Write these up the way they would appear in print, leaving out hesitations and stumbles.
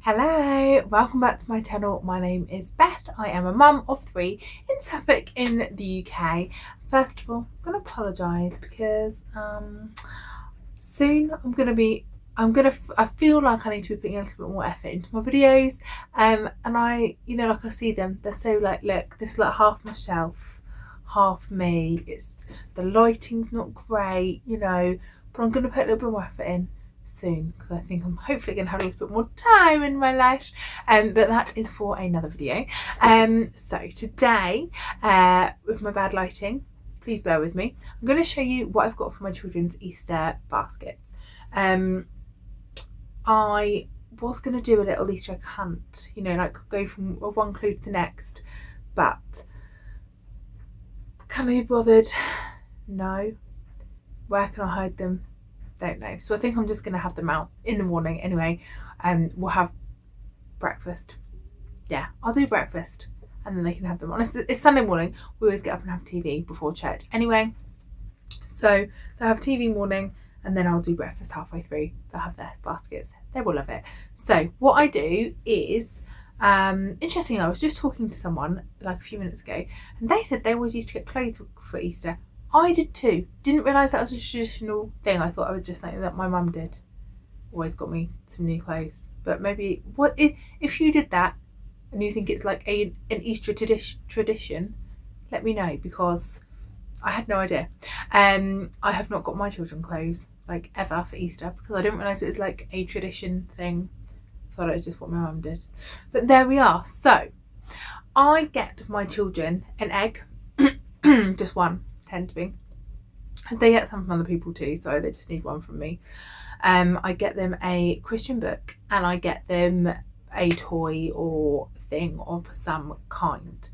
Hello, welcome back to my channel. My name is Beth. I am a mum of 3 in Suffolk in the UK. First of all, I'm going to apologise because soon I feel like I need to be putting a little bit more effort into my videos, and I see them, they're so like, look, this is like half my shelf, half me. It's the lighting's not great, but I'm going to put a little bit more effort in soon because I think I'm hopefully going to have a little bit more time in my life, but that is for another video. So today, with my bad lighting, please bear with me, I'm going to show you what I've got for my children's Easter baskets. I was going to do a little Easter egg hunt, like go from one clue to the next, but can I be bothered? No. Where can I hide them? Don't know. So I think I'm just going to have them out in the morning anyway. We'll have breakfast. Yeah, I'll do breakfast and then they can have them on. It's Sunday morning. We always get up and have TV before church anyway. So they'll have TV morning and then I'll do breakfast halfway through. They'll have their baskets. They will love it. So what I do is, interestingly, I was just talking to someone like a few minutes ago and they said they always used to get clothes for Easter. I did too. Didn't realise that was a traditional thing. I thought I was just something that my mum did. Always got me some new clothes. But maybe, if you did that and you think it's like an Easter tradition, let me know because I had no idea. I have not got my children clothes like ever for Easter because I didn't realise it was like a tradition thing. I thought it was just what my mum did. But there we are. So I get my children an egg, just one. Tend to be. They get some from other people too, so they just need one from me. I get them a Christian book and I get them a toy or thing of some kind.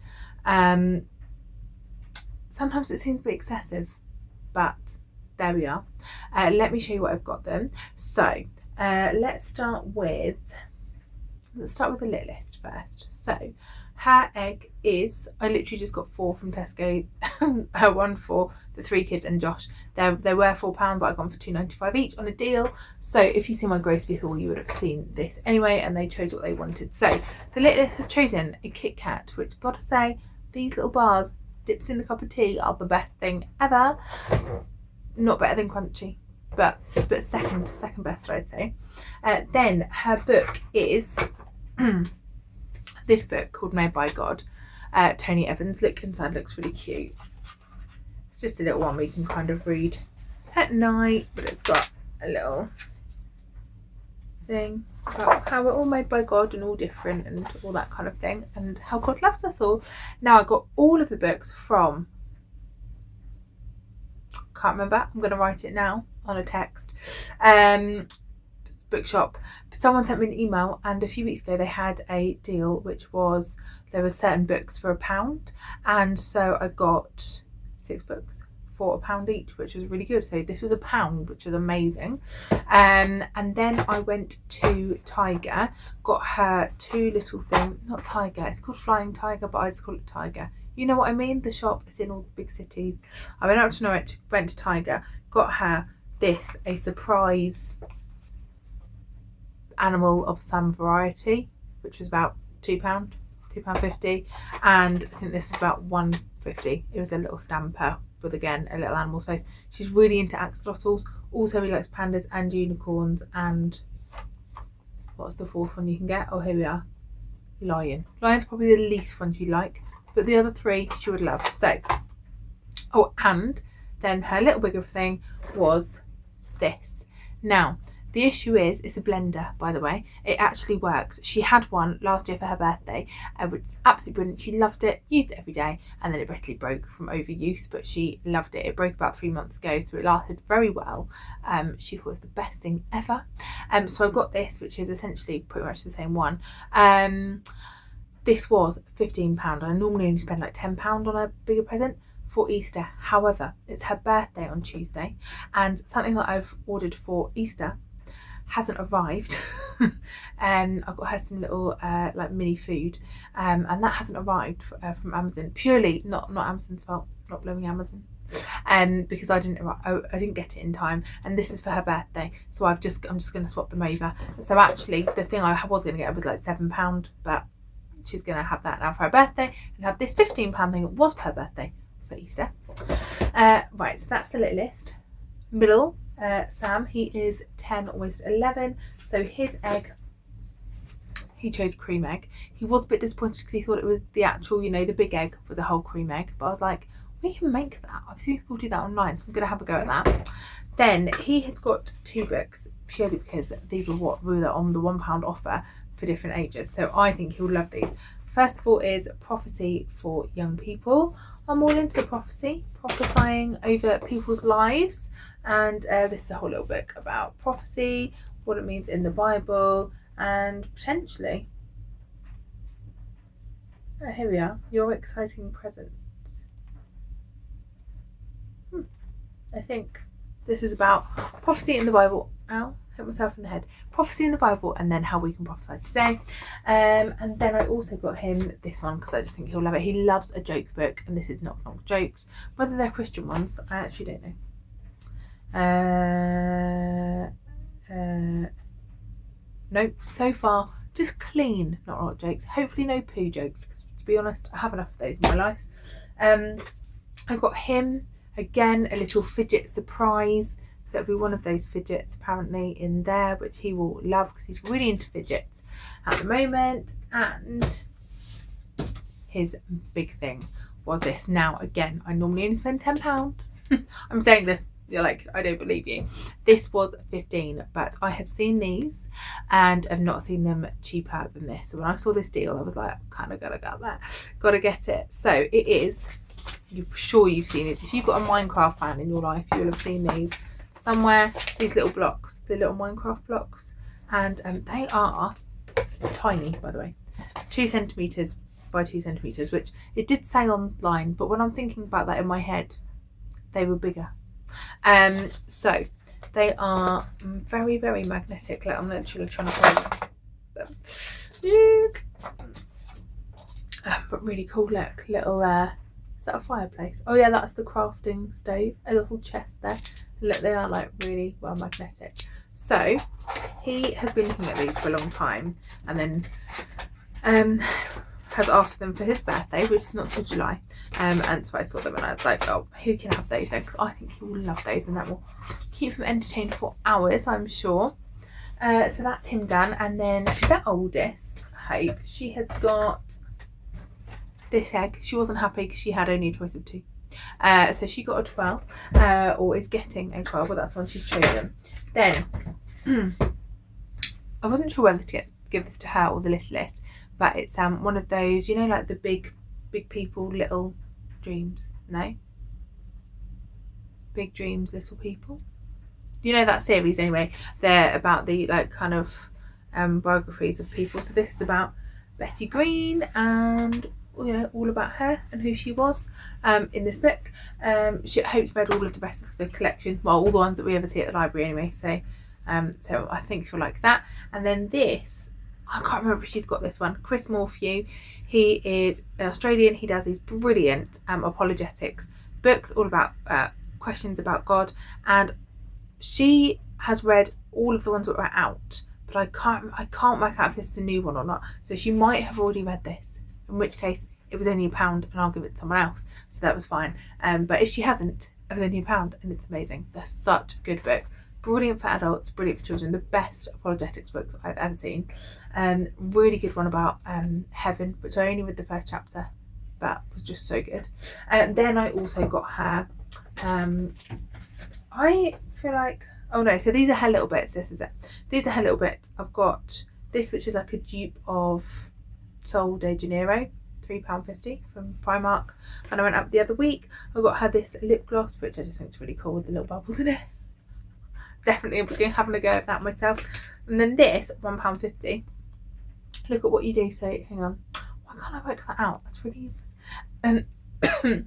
Sometimes it seems a bit excessive, but there we are. Let me show you what I've got them. So let's start with a lit list first. So her egg is, I literally just got 4 from Tesco, one for the 3 kids and Josh. They were £4, but I got them for £2.95 each on a deal. So if you see my grocery haul, you would have seen this anyway, and they chose what they wanted. So the lit list has chosen a Kit Kat, which gotta say, these little bars dipped in a cup of tea are the best thing ever. Not better than Crunchy, but second best, I'd say. Then her book is this book called Made by God, Tony Evans. Look inside, looks really cute. It's just a little one we can kind of read at night, but it's got a little thing about how we're all made by God and all different and all that kind of thing, and how God loves us all. Now I got all of the books from, can't remember, I'm going to write it now on a text, bookshop. Someone sent me an email and a few weeks ago they had a deal which was there were certain books for £1, and so I got 6 books for £1 each, which was really good. So this was £1, which was amazing. And then I went to Tiger, got her 2 little things, not Tiger, it's called Flying Tiger, but I just call it Tiger. You know what I mean? The shop is in all the big cities. I went out to Norwich, went to Tiger, got her this, a surprise animal of some variety, which was about £2.50, and I think this is about £1.50. It was a little stamper with, again, a little animal's face. She's really into axolotls, also really likes pandas and unicorns, and what's the 4th one you can get? Oh, here we are, lion. Lion's probably the least one she like, but the other 3 she would love. So, oh, and then her little bigger thing was this. Now the issue is, it's a blender, by the way. It actually works. She had one last year for her birthday, which was absolutely brilliant. She loved it, used it every day, and then it basically broke from overuse, but she loved it. It broke about 3 months ago, so it lasted very well. She thought it was the best thing ever. So I got this, which is essentially pretty much the same one. This was £15, and I normally only spend like £10 on a bigger present for Easter. However, it's her birthday on Tuesday, and something that I've ordered for Easter hasn't arrived. I got her some little like mini food, and that hasn't arrived from Amazon. Purely not Amazon's fault, not blaming Amazon. because I didn't get it in time, and this is for her birthday, so I'm just going to swap them over. So actually the thing I was going to get was like £7, but she's going to have that now for her birthday, and have this £15 thing that was for her birthday for Easter. Right, so that's the little list. Middle, Sam, he is 10, almost 11, so his egg, he chose cream egg. He was a bit disappointed because he thought it was the actual, the big egg was a whole cream egg, but I was like, we can make that. I've seen people do that online, so I'm going to have a go at that. Then he has got 2 books, purely because these were what were on the £1 offer for different ages, so I think he'll love these. First of all is Prophecy for Young People. I'm all into prophesying over people's lives, and this is a whole little book about prophecy, what it means in the Bible, and potentially, here we are, your exciting presents. I think this is about prophecy in the Bible. Ow, hit myself in the head. Prophecy in the Bible, and then how we can prophesy today. And then I also got him this one because I just think he'll love it. He loves a joke book, and this is Knock Knock Jokes. Whether they're Christian ones, I actually don't know. Nope, so far just clean Knock Knock Jokes. Hopefully no poo jokes, because to be honest, I have enough of those in my life. I got him again a little fidget surprise. So it'll be one of those fidgets apparently in there, which he will love because he's really into fidgets at the moment. And his big thing was this. Now, again, I normally only spend £10. I'm saying this, you're like, I don't believe you. This was 15, but I have seen these and have not seen them cheaper than this. So when I saw this deal, I was like, kind of gotta get that, gotta get it. So it is, you're sure you've seen it. If you've got a Minecraft fan in your life, you'll have seen these somewhere. These little blocks, the little Minecraft blocks, and they are tiny, by the way, 2 centimeters by 2 centimeters, which it did say online, but when I'm thinking about that in my head, they were bigger. So they are very, very magnetic. Like, I'm literally trying to hold them. But really cool. Look, little is that a fireplace? Oh yeah, that's the crafting stove. A little chest there. Look, they are like really well magnetic. So he has been looking at these for a long time, and then has asked them for his birthday, which is not till July. And so I saw them and I was like, oh, who can have those then? Because I think he will love those, and that will keep him entertained for hours, I'm sure. So that's him done. And then the oldest, Hope, she has got this egg. She wasn't happy because she had only a choice of 2. So she got a 12, or is getting a 12, but that's one she's chosen. Then I wasn't sure whether to give this to her or the littlest, but it's one of those, like the big people, little dreams. No, big dreams, little people. That series anyway. They're about the kind of biographies of people. So this is about Betty Green, and all about her and who she was in this book. Hope's read all of the rest of the collection, well, all the ones that we ever see at the library anyway, so I think she'll like that. And then this, I can't remember if she's got this one, Chris Morphew. He is an Australian. He does these brilliant apologetics books all about questions about God, and she has read all of the ones that were out, but I can't work out if this is a new one or not. So she might have already read this, in which case it was only £1 and I'll give it to someone else, so that was fine. But if she hasn't, it was only £1 and it's amazing. They're such good books, brilliant for adults, brilliant for children, the best apologetics books I've ever seen. Really good one about heaven, which I only read the first chapter, but was just so good. Then I also got her, I feel like, oh no, so these are her little bits. This is it. These are her little bits. I've got this, which is like a dupe of Sol de Janeiro, £3.50 from Primark. And I went up the other week. I got her this lip gloss, which I just think is really cool with the little bubbles in it. Definitely having a go at that myself. And then this, £1.50. Look at what you do. So hang on, why can't I work that out? That's really useless.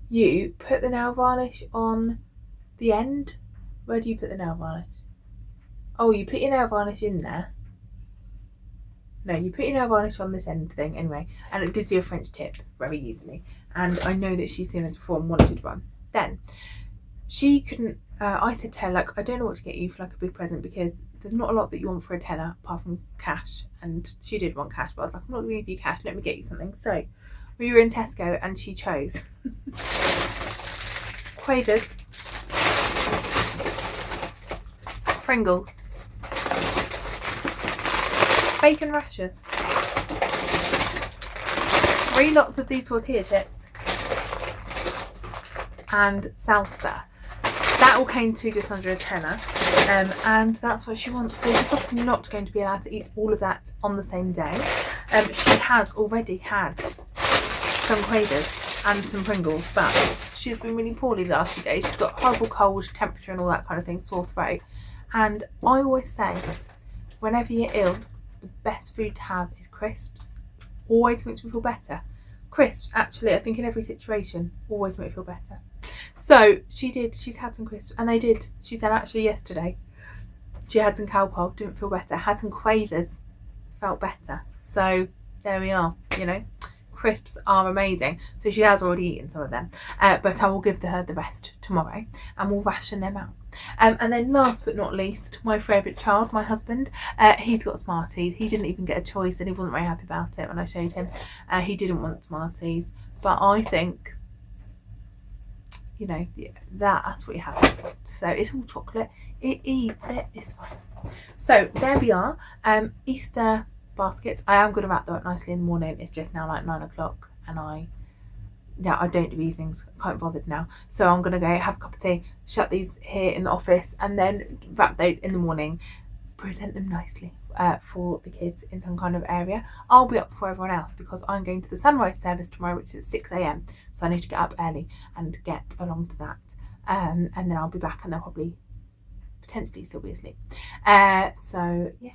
You put the nail varnish on the end. Where do you put the nail varnish? Oh, you put your nail varnish in there. No, you put your nail varnish on this end thing anyway, and it gives you a French tip very easily. And I know that she's seen this before and wanted one. Then she couldn't. I said to her, like, I don't know what to get you for like a big present because there's not a lot that you want for a tenner apart from cash. And she did want cash, but I was like, I'm not going to give you cash. Let me get you something. So we were in Tesco and she chose Quavers, Pringles, bacon rashers, 3 lots of these tortilla chips, and salsa. That all came to just under a tenner, and that's what she wants. So she's obviously not going to be allowed to eat all of that on the same day. She has already had some Quavers and some Pringles, but she's been really poorly the last few days. She's got horrible cold, temperature and all that kind of thing, sore throat. And I always say, whenever you're ill, the best food to have is crisps. Always makes me feel better. Crisps, actually, I think in every situation, always make me feel better. So she's had some crisps, and they did. She said actually yesterday, she had some Calpol, didn't feel better. Had some Quavers, felt better. So there we are, you know. Crisps are amazing. So she has already eaten some of them, but I will give her the rest tomorrow and we'll ration them out. And then last but not least, my favourite child, my husband, he's got Smarties. He didn't even get a choice and he wasn't very happy about it when I showed him. He didn't want Smarties, but I think, you know, that's what you have. So it's all chocolate. It eats it. It's fine. So there we are. Easter baskets. I am going to wrap them up nicely in the morning. It's just now like 9 o'clock and I don't do evenings. I can't be bothered now. So I'm going to go have a cup of tea, shut these here in the office and then wrap those in the morning, present them nicely for the kids in some kind of area. I'll be up before everyone else because I'm going to the sunrise service tomorrow, which is at 6 a.m. So I need to get up early and get along to that. And then I'll be back and they'll probably potentially still be asleep. So yeah.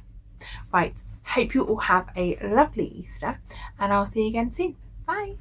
Right. Hope you all have a lovely Easter and I'll see you again soon. Bye.